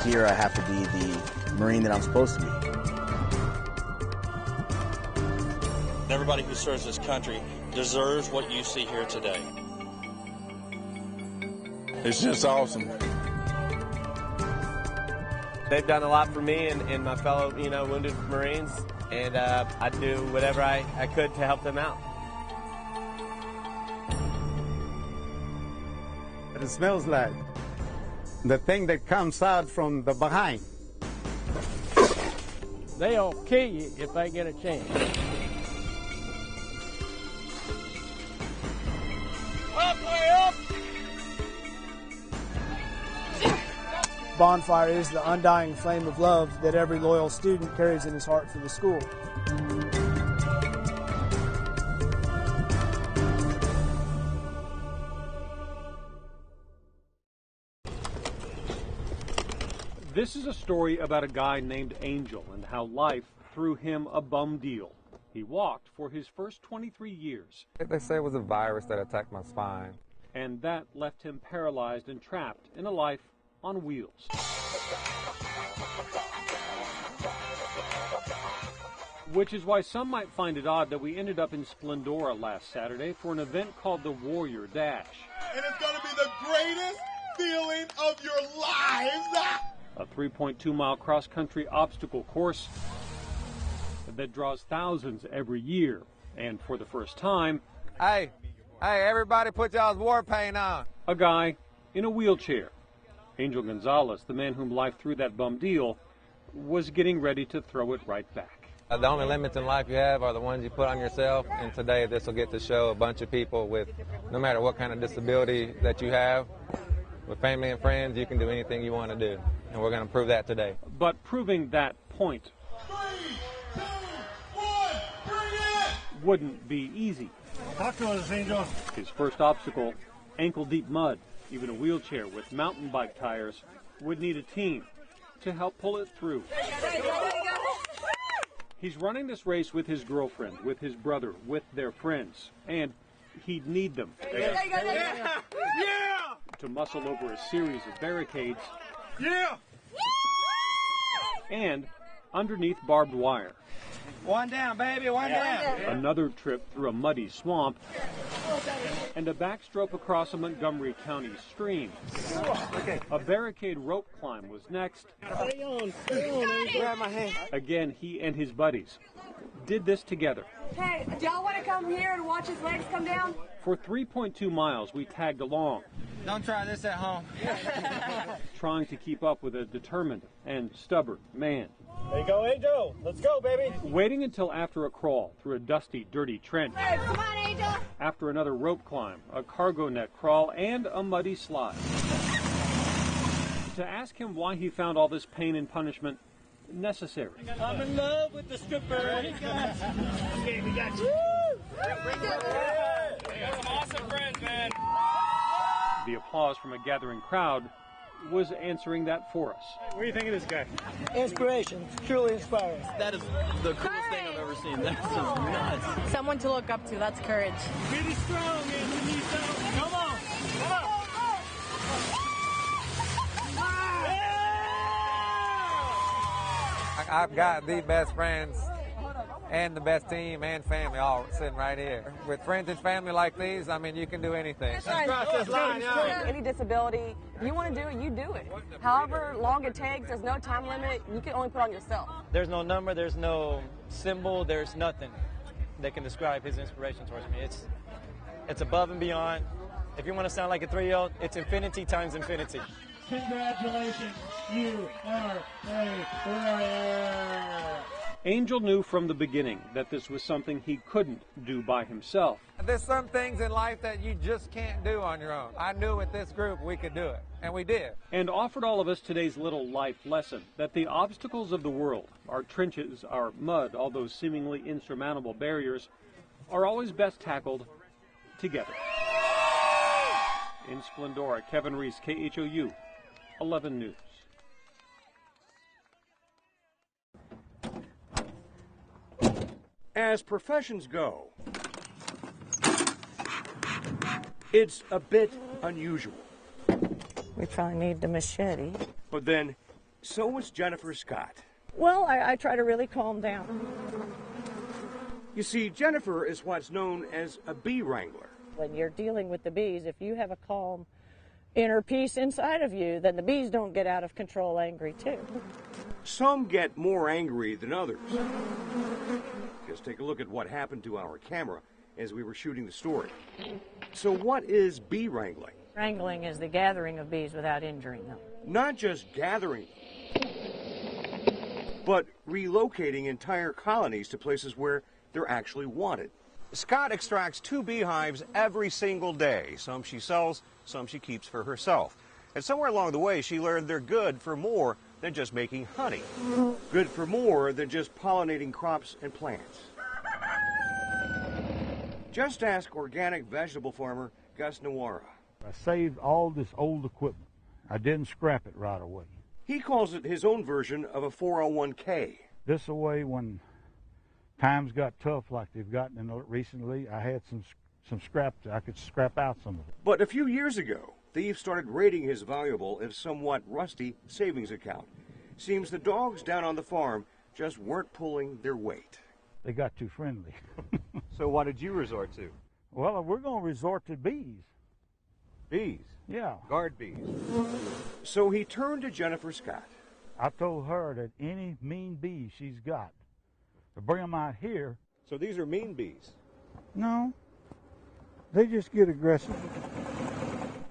Here I have to be the Marine that I'm supposed to be. Everybody who serves this country deserves what you see here today. It's just awesome. They've done a lot for me and my fellow, wounded Marines, and I'd do whatever I could to help them out. It smells like the thing that comes out from the behind. They'll kill you if they get a chance. Bonfire is the undying flame of love that every loyal student carries in his heart for the school. This is a story about a guy named Angel and how life threw him a bum deal. He walked for his first 23 years. They say it was a virus that attacked my spine. And that left him paralyzed and trapped in a life on wheels. Which is why some might find it odd that we ended up in Splendora last Saturday for an event called the Warrior Dash. And it's going to be the greatest feeling of your lives. A 3.2-mile cross-country obstacle course that draws thousands every year. And for the first time, Hey, everybody put y'all's war paint on. A guy in a wheelchair. Angel Gonzalez, the man whom life threw that bum deal, was getting ready to throw it right back. The only limits in life you have are the ones you put on yourself, and today this will get to show a bunch of people with, no matter what kind of disability that you have, with family and friends, you can do anything you want to do, and we're going to prove that today. But proving that point 3, 2, 1, bring it! wouldn't be easy. Talk to us, Angel. His first obstacle, ankle-deep mud. Even a wheelchair with mountain bike tires would need a team to help pull it through. He's running this race with his girlfriend, with his brother, with their friends, and he'd need them to muscle over a series of barricades and underneath barbed wire. One down, baby, one down. Another trip through a muddy swamp and a backstroke across a Montgomery County stream. A barricade rope climb was next. Stay on, grab my hand. Again, he and his buddies did this together. Hey, do y'all want to come here and watch his legs come down? For 3.2 miles, we tagged along. Don't try this at home. Trying to keep up with a determined and stubborn man. There you go, Angel. Let's go, baby. Waiting until after a crawl through a dusty, dirty trench. Hey, come on, Angel. After another rope climb, a cargo net crawl, and a muddy slide. To ask him why he found all this pain and punishment necessary. I'm in love with the stripper. Okay, we got you. We got some awesome friends, man. The applause from a gathering crowd was answering that for us. What do you think of this guy? Inspiration, truly inspiring. That is the coolest thing I've ever seen. That's just nuts. Someone to look up to. That's courage. Really strong, Anthony. Come on. Come on. I've got the best friends and the best team and family all sitting right here. With friends and family like these, I mean, you can do anything. Any disability, you want to do it, you do it. However long it takes, there's no time limit. You can only put on yourself. There's no number, there's no symbol, there's nothing that can describe his inspiration towards me. It's above and beyond. If you want to sound like a 3-year-old, it's infinity times infinity. Congratulations, you are a warrior. Angel knew from the beginning that this was something he couldn't do by himself. There's some things in life that you just can't do on your own. I knew with this group we could do it, and we did. And offered all of us today's little life lesson that the obstacles of the world, our trenches, our mud, all those seemingly insurmountable barriers, are always best tackled together. In Splendora, Kevin Reese, KHOU 11 News. As professions go, it's a bit unusual. We probably need the machete. But then, So is Jennifer Scott. Well, I try to really calm down. You see, Jennifer is what's known as a bee wrangler. When you're dealing with the bees, if you have a calm inner peace inside of you, then the bees don't get out of control angry too. Some get more angry than others. Just take a look at what happened to our camera as we were shooting the story. So what is bee wrangling? Wrangling is the gathering of bees without injuring them. Not just gathering, but relocating entire colonies to places where they're actually wanted. Scott extracts 2 beehives every single day. Some she sells, some she keeps for herself. And somewhere along the way, she learned they're good for more than just making honey. Good for more than just pollinating crops and plants. Just ask organic vegetable farmer Gus Nawara. I saved all this old equipment. I didn't scrap it right away. He calls it his own version of a 401k. This way, when times got tough like they've gotten in recently, I had some scrap. I could scrap out some of it. But a few years ago, thieves started raiding his valuable and somewhat rusty savings account. Seems the dogs down on the farm just weren't pulling their weight. They got too friendly. So what did you resort to? Well, we're going to resort to bees. Bees? Yeah. Guard bees. So he turned to Jennifer Scott. I told her that any mean bees she's got, to bring them out here. So these are mean bees? No. They just get aggressive.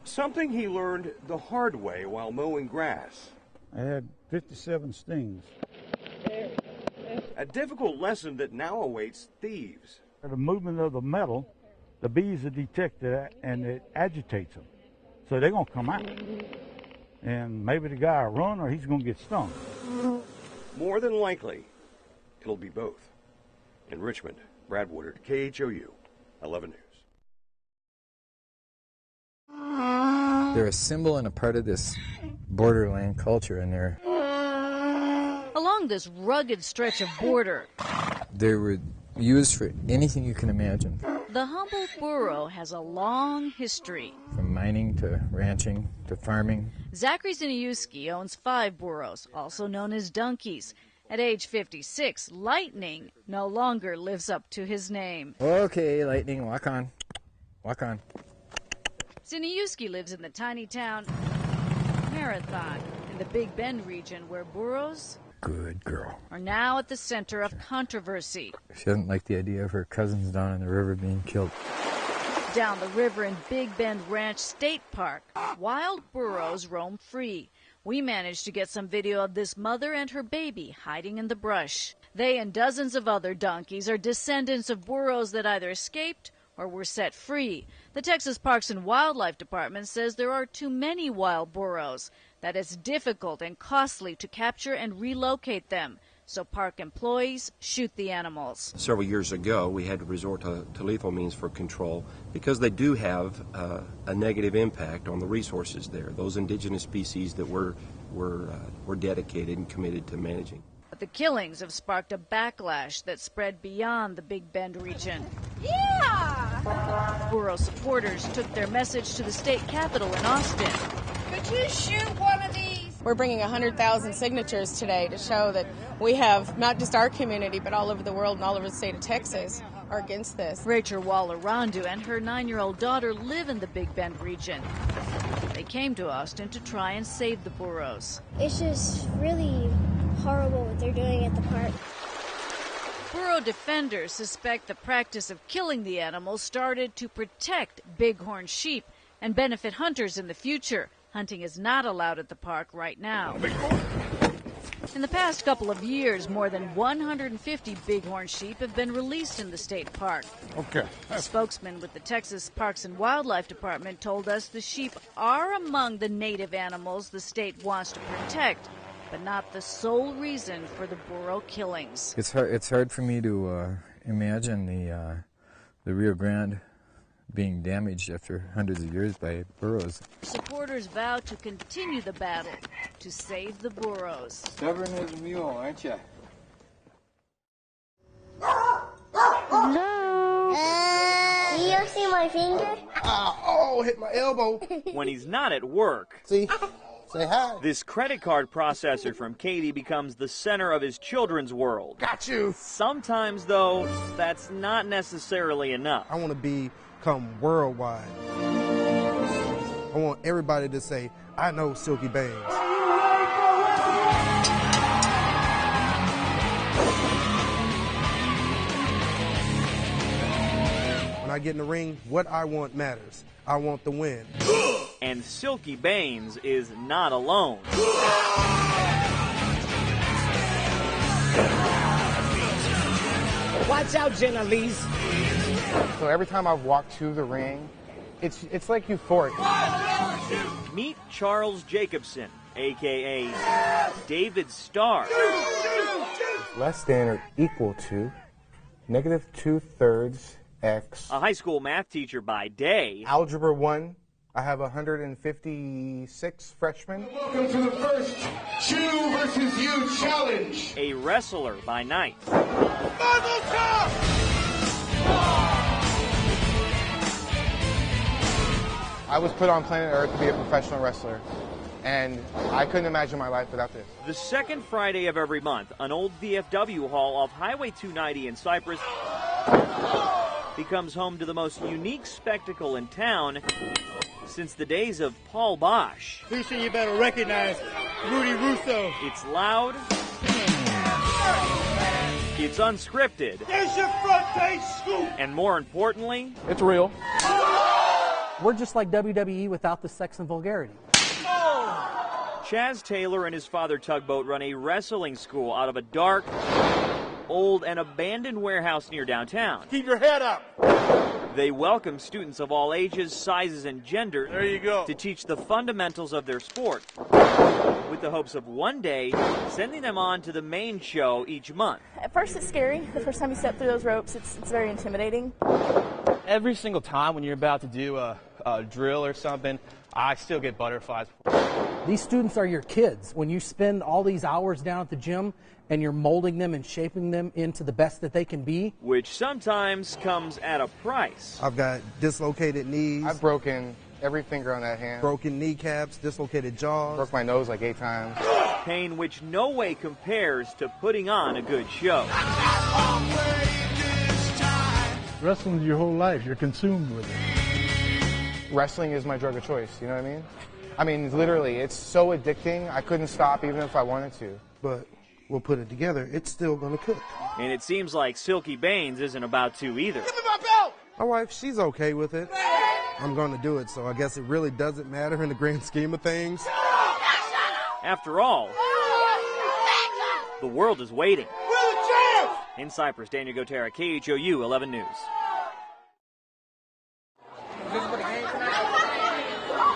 Something he learned the hard way while mowing grass. I had 57 stings. A difficult lesson that now awaits thieves. The movement of the metal, the bees are detected and it agitates them. So they're going to come out. And maybe the guy will run or he's going to get stung. More than likely, it'll be both. In Richmond, Brad Woodard, KHOU, 11 News. They're a symbol and a part of this borderland culture, and along this rugged stretch of border, they were used for anything you can imagine. The humble burro has a long history. From mining to ranching to farming. Zachary Ziniuski owns 5 burros, also known as donkeys. At age 56, Lightning no longer lives up to his name. Okay, Lightning, walk on. Walk on. Ziniuski lives in the tiny town Marathon in the Big Bend region, where burros Good girl. are now at the center of controversy. She doesn't like the idea of her cousins down in the river being killed. Down the river in Big Bend Ranch State Park, wild burros roam free. We managed to get some video of this mother and her baby hiding in the brush. They and dozens of other donkeys are descendants of burros that either escaped or were set free. The Texas Parks and Wildlife Department says there are too many wild burros, that it's difficult and costly to capture and relocate them. So park employees shoot the animals. Several years ago, we had to resort to lethal means for control because they do have a negative impact on the resources there, those indigenous species that we're dedicated and committed to managing. But the killings have sparked a backlash that spread beyond the Big Bend region. Yeah! Burro supporters took their message to the state capitol in Austin. Could you shoot one of these? We're bringing 100,000 signatures today to show that we have not just our community, but all over the world and all over the state of Texas are against this. Rachel Waller-Rondu and her 9-year-old daughter live in the Big Bend region. They came to Austin to try and save the burros. It's just really horrible what they're doing at the park. Burro defenders suspect the practice of killing the animals started to protect bighorn sheep and benefit hunters in the future. Hunting is not allowed at the park right now. In the past couple of years, more than 150 bighorn sheep have been released in the state park. Okay. A spokesman with the Texas Parks and Wildlife Department told us the sheep are among the native animals the state wants to protect, but not the sole reason for the burro killings. It's hard for me to imagine the Rio Grande being damaged after hundreds of years by burros. Supporters vow to continue the battle to save the burros. Stubborn as a mule, aren't you? No. You see my finger? Oh, hit my elbow. When he's not at work. See? Say hi. This credit card processor from Katie becomes the center of his children's world. Got you. Sometimes, though, that's not necessarily enough. I want to become worldwide. I want everybody to say, I know Silky Bangs. When I get in the ring, what I want matters. I want the win. And Silky Baines is not alone. Watch out, Jenna Lee's. So every time I've walked to the ring, it's like euphoric. Meet Charles Jacobson, a.k.a. David Starr. Less than or equal to negative 2/3 x. A high school math teacher by day. Algebra 1. I have 156 freshmen. Welcome to the first KHOU versus You challenge. A wrestler by night. I was put on planet Earth to be a professional wrestler, and I couldn't imagine my life without this. The second Friday of every month, an old VFW hall off Highway 290 in Cypress becomes home to the most unique spectacle in town since the days of Paul Bosch. Lucia, you better recognize Rudy Russo. It's loud. It's unscripted. There's your front page scoop. And more importantly, it's real. We're just like WWE without the sex and vulgarity. Chaz Taylor and his father Tugboat run a wrestling school out of a dark, old, and abandoned warehouse near downtown. Keep your head up. They welcome students of all ages, sizes, and genders There you go. to teach the fundamentals of their sport, with the hopes of one day sending them on to the main show each month. At first it's scary. The first time you step through those ropes, it's very intimidating. Every single time when you're about to do a drill or something, I still get butterflies. These students are your kids. When you spend all these hours down at the gym and you're molding them and shaping them into the best that they can be. Which sometimes comes at a price. I've got dislocated knees. I've broken every finger on that hand. Broken kneecaps, dislocated jaws. Broke my nose like 8 times. Pain which no way compares to putting on a good show. Wrestling's your whole life. You're consumed with it. Wrestling is my drug of choice, you know what I mean? I mean, literally, it's so addicting, I couldn't stop even if I wanted to. But we'll put it together, it's still gonna cook. And it seems like Silky Baines isn't about to either. Give me my belt. My wife, she's okay with it. I'm gonna do it, so I guess it really doesn't matter in the grand scheme of things. After all, the world is waiting. We're the champs. In Cyprus, Daniel Gotera, KHOU 11 News.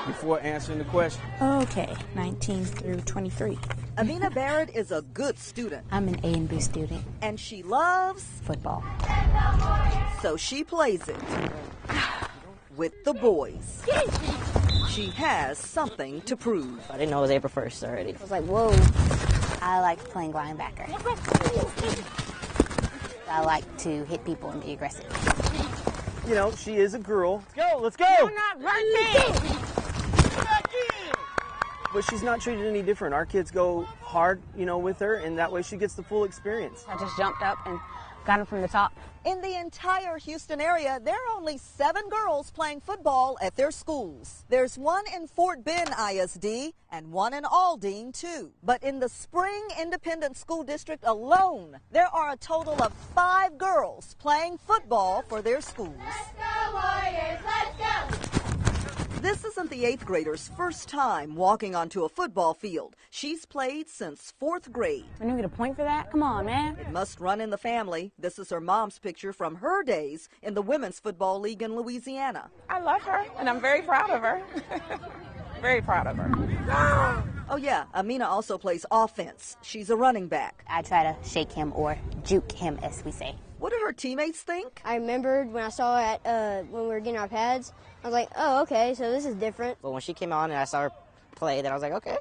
Before answering the question. Okay, 19 through 23. Amina Barrett is a good student. I'm an A and B student. And she loves football. So she plays it with the boys. She has something to prove. I didn't know it was April 1st already. I was like, whoa. I like playing linebacker. I like to hit people and be aggressive. You know, she is a girl. Let's go! You're not working! But she's not treated any different. Our kids go hard, you know, with her, and that way she gets the full experience. I just jumped up and got him from the top. In the entire Houston area, there are only 7 girls playing football at their schools. There's one in Fort Bend ISD and one in Aldine, too. But in the Spring Independent School District alone, there are a total of 5 girls playing football for their schools. Let's go, Warriors! Let's go! This isn't the 8th grader's first time walking onto a football field. She's played since 4th grade. I didn't get a point for that? Come on, man. It must run in the family. This is her mom's picture from her days in the Women's Football League in Louisiana. I love her, and I'm very proud of her. Very proud of her. Oh, yeah, Amina also plays offense. She's a running back. I try to shake him or juke him, as we say. What do her teammates think? I remembered when I saw it when we were getting our pads, I was like, oh, okay, so this is different. But when she came on and I saw her play, then I was like, okay,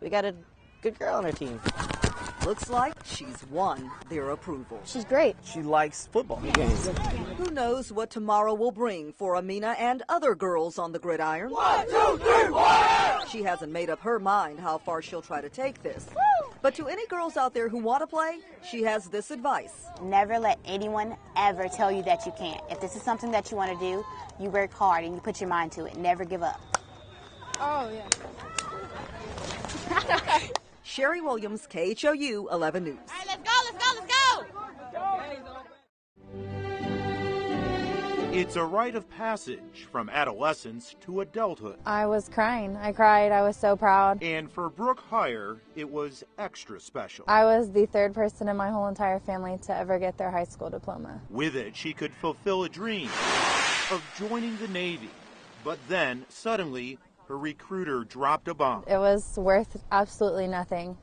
we got a good girl on our team. Looks like she's won their approval. She's great. She likes football games. Who knows what tomorrow will bring for Amina and other girls on the gridiron? 1, 2, 3, fire! She hasn't made up her mind how far she'll try to take this. But to any girls out there who want to play, she has this advice. Never let anyone ever tell you that you can't. If this is something that you want to do, you work hard and you put your mind to it. Never give up. Oh, yeah. Sherry Williams, KHOU 11 News. All right, let's go, let's go, let's go! It's a rite of passage from adolescence to adulthood. I was crying. I cried. I was so proud. And for Brooke Heyer, it was extra special. I was the third person in my whole entire family to ever get their high school diploma. With it, she could fulfill a dream of joining the Navy. But then, suddenly, her recruiter dropped a bomb. It was worth absolutely nothing.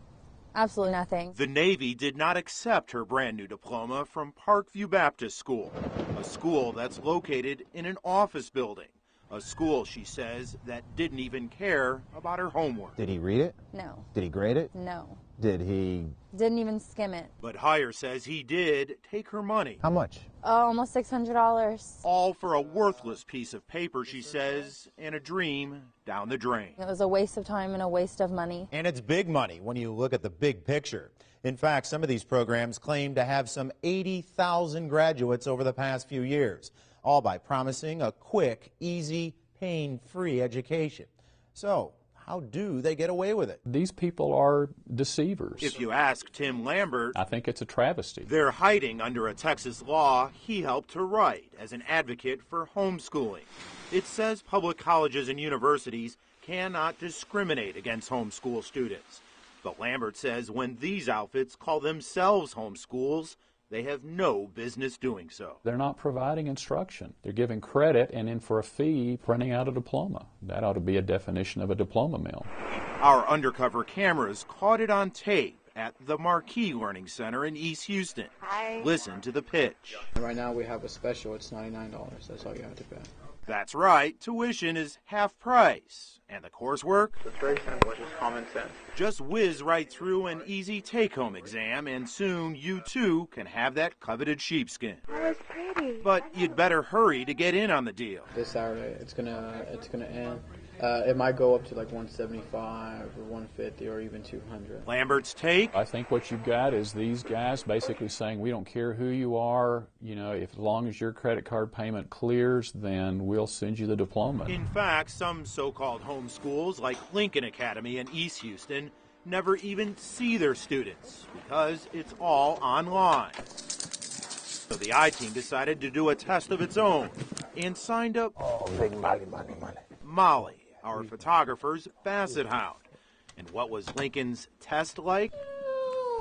Absolutely nothing. The Navy did not accept her brand new diploma from Parkview Baptist School, a school that's located in an office building. A school, she says, that didn't even care about her homework. Did he read it? No. Did he grade it? No. Did he? Didn't even skim it. But Heyer says he did take her money. How much? Oh, almost $600. All for a worthless piece of paper, she says, and a dream down the drain. It was a waste of time and a waste of money. And it's big money when you look at the big picture. In fact, some of these programs claim to have some 80,000 graduates over the past few years, all by promising a quick, easy, pain-free education. So, how do they get away with it? These people are deceivers. If you ask Tim Lambert, I think it's a travesty. They're hiding under a Texas law he helped to write as an advocate for homeschooling. It says public colleges and universities cannot discriminate against homeschool students. But Lambert says when these outfits call themselves homeschools, they have no business doing so. They're not providing instruction. They're giving credit and then for a fee printing out a diploma. That ought to be a definition of a diploma mill. Our undercover cameras caught it on tape at the Marquee Learning Center in East Houston. Hi. Listen to the pitch. Right now we have a special. It's $99. That's all you have to pay. That's right. Tuition is half price. And the coursework? It's very simple. It's just common sense. Just whiz right through an easy take-home exam, and soon you too can have that coveted sheepskin. That was pretty. But you'd better hurry to get in on the deal. This Saturday, it's gonna end. It might go up to like 175 or 150 or even 200. Lambert's take? I think what you've got is these guys basically saying we don't care who you are, if as long as your credit card payment clears, then we'll send you the diploma. In fact, some so-called homeschools like Lincoln Academy in East Houston never even see their students because it's all online. So the I-Team decided to do a test of its own and signed up Molly, our photographer's basset hound. And what was Lincoln's test like?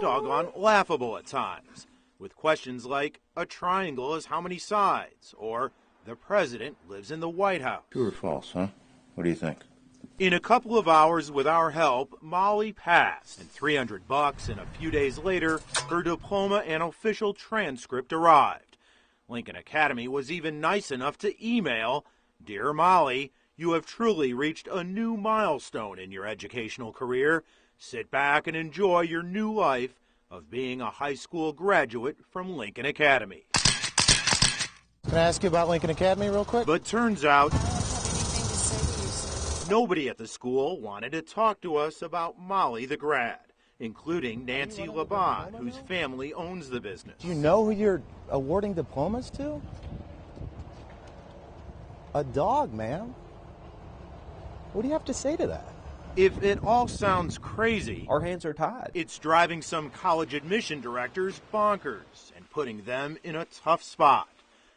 Doggone laughable at times, with questions like, a triangle is how many sides? Or, the president lives in the White House. True or false, huh? What do you think? In a couple of hours with our help, Molly passed, and $300 and a few days later, her diploma and official transcript arrived. Lincoln Academy was even nice enough to email, "Dear Molly, you have truly reached a new milestone in your educational career. Sit back and enjoy your new life of being a high school graduate from Lincoln Academy." Can I ask you about Lincoln Academy real quick? But turns out nobody at the school wanted to talk to us about Molly the grad, including Nancy Laban, whose family owns the business. Do you know who you're awarding diplomas to? A dog, ma'am. What do you have to say to that? If it all sounds crazy, our hands are tied. It's driving some college admission directors bonkers and putting them in a tough spot.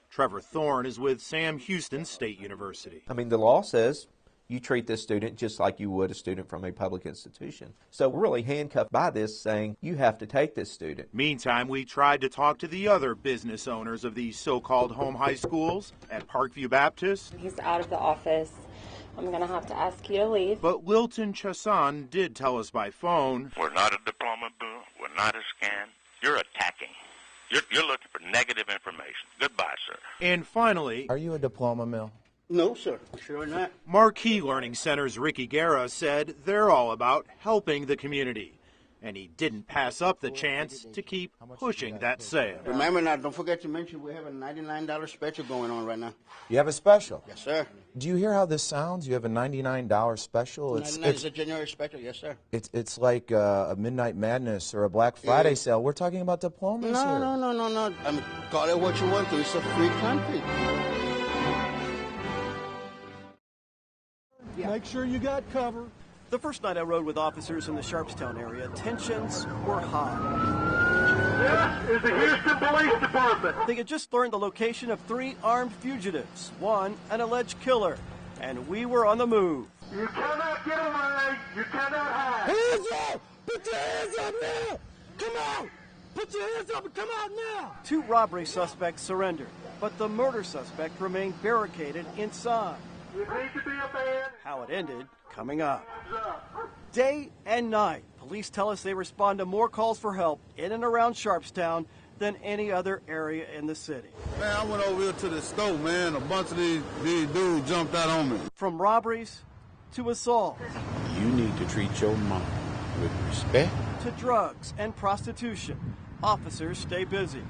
Trevor Thorne is with Sam Houston State University. I mean, the law says you treat this student just like you would a student from a public institution. So we're really handcuffed by this, saying you have to take this student. Meantime, we tried to talk to the other business owners of these so-called home high schools at Parkview Baptist. He's out of the office. I'm going to have to ask you to leave. But Wilton Chassan did tell us by phone, "We're not a diploma boo. We're not a scam. You're attacking. You're looking for negative information. Goodbye, sir." And finally, are you a diploma mill? No, sir. Sure not. Marquee Learning Center's Ricky Guerra said they're all about helping the community. And he didn't pass up the chance to keep pushing that sale. Remember now, don't forget to mention we have a $99 special going on right now. You have a special? Yes, sir. Do you hear how this sounds? You have a $99 special? It's a January special, yes, sir. It's like a Midnight Madness or a Black Friday sale. We're talking about diplomas here. No. I mean, call it what you want to. It's a free country. Make sure you got cover. The first night I rode with officers in the Sharpstown area, tensions were high. This is the Houston Police Department. They had just learned the location of 3 armed fugitives, one an alleged killer, and we were on the move. You cannot get away. You cannot hide. Hands up! Put your hands up now! Come out! Put your hands up and come out now! 2 robbery suspects surrendered, but the murder suspect remained barricaded inside. You need to be a man. How it ended, coming up. Day and night, police tell us they respond to more calls for help in and around Sharpstown than any other area in the city. Man, I went over here to the store, man. A bunch of these dudes jumped out on me. From robberies to assaults. You need to treat your mom with respect. To drugs and prostitution. Officers stay busy.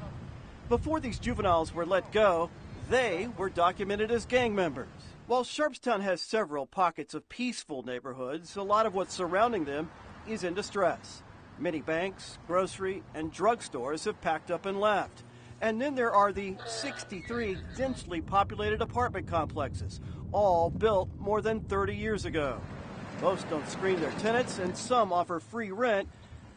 Before these juveniles were let go, they were documented as gang members. While Sharpstown has several pockets of peaceful neighborhoods, a lot of what's surrounding them is in distress. Many banks, grocery, and drugstores have packed up and left. And then there are the 63 densely populated apartment complexes, all built more than 30 years ago. Most don't screen their tenants, and some offer free rent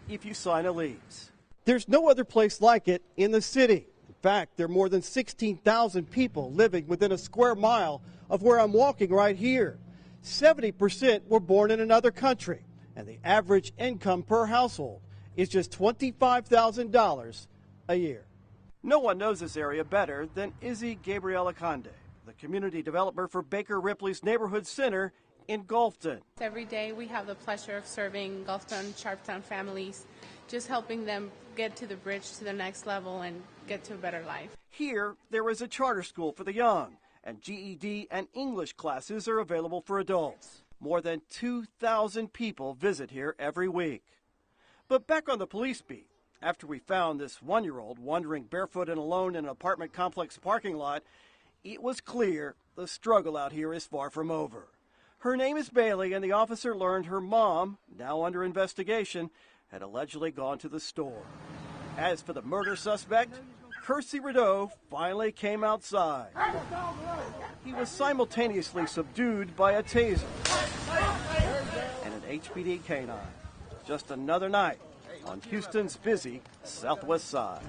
if you sign a lease. There's no other place like it in the city. In fact, there are more than 16,000 people living within a square mile of where I'm walking right here. 70% were born in another country, and the average income per household is just $25,000 a year. No one knows this area better than Izzy Gabriela Conde, the community developer for Baker Ripley's Neighborhood Center in Gulfton. Every day we have the pleasure of serving Gulfton, Sharpstown families, just helping them get to the bridge to the next level and get to a better life. Here, there is a charter school for the young, and GED and English classes are available for adults. More than 2,000 people visit here every week. But back on the police beat, after we found this 1-year-old wandering barefoot and alone in an apartment complex parking lot, it was clear the struggle out here is far from over. Her name is Bailey, and the officer learned her mom, now under investigation, had allegedly gone to the store. As for the murder suspect, Kersey Rideau finally came outside. He was simultaneously subdued by a taser and an HPD canine. Just another night on Houston's busy Southwest Side.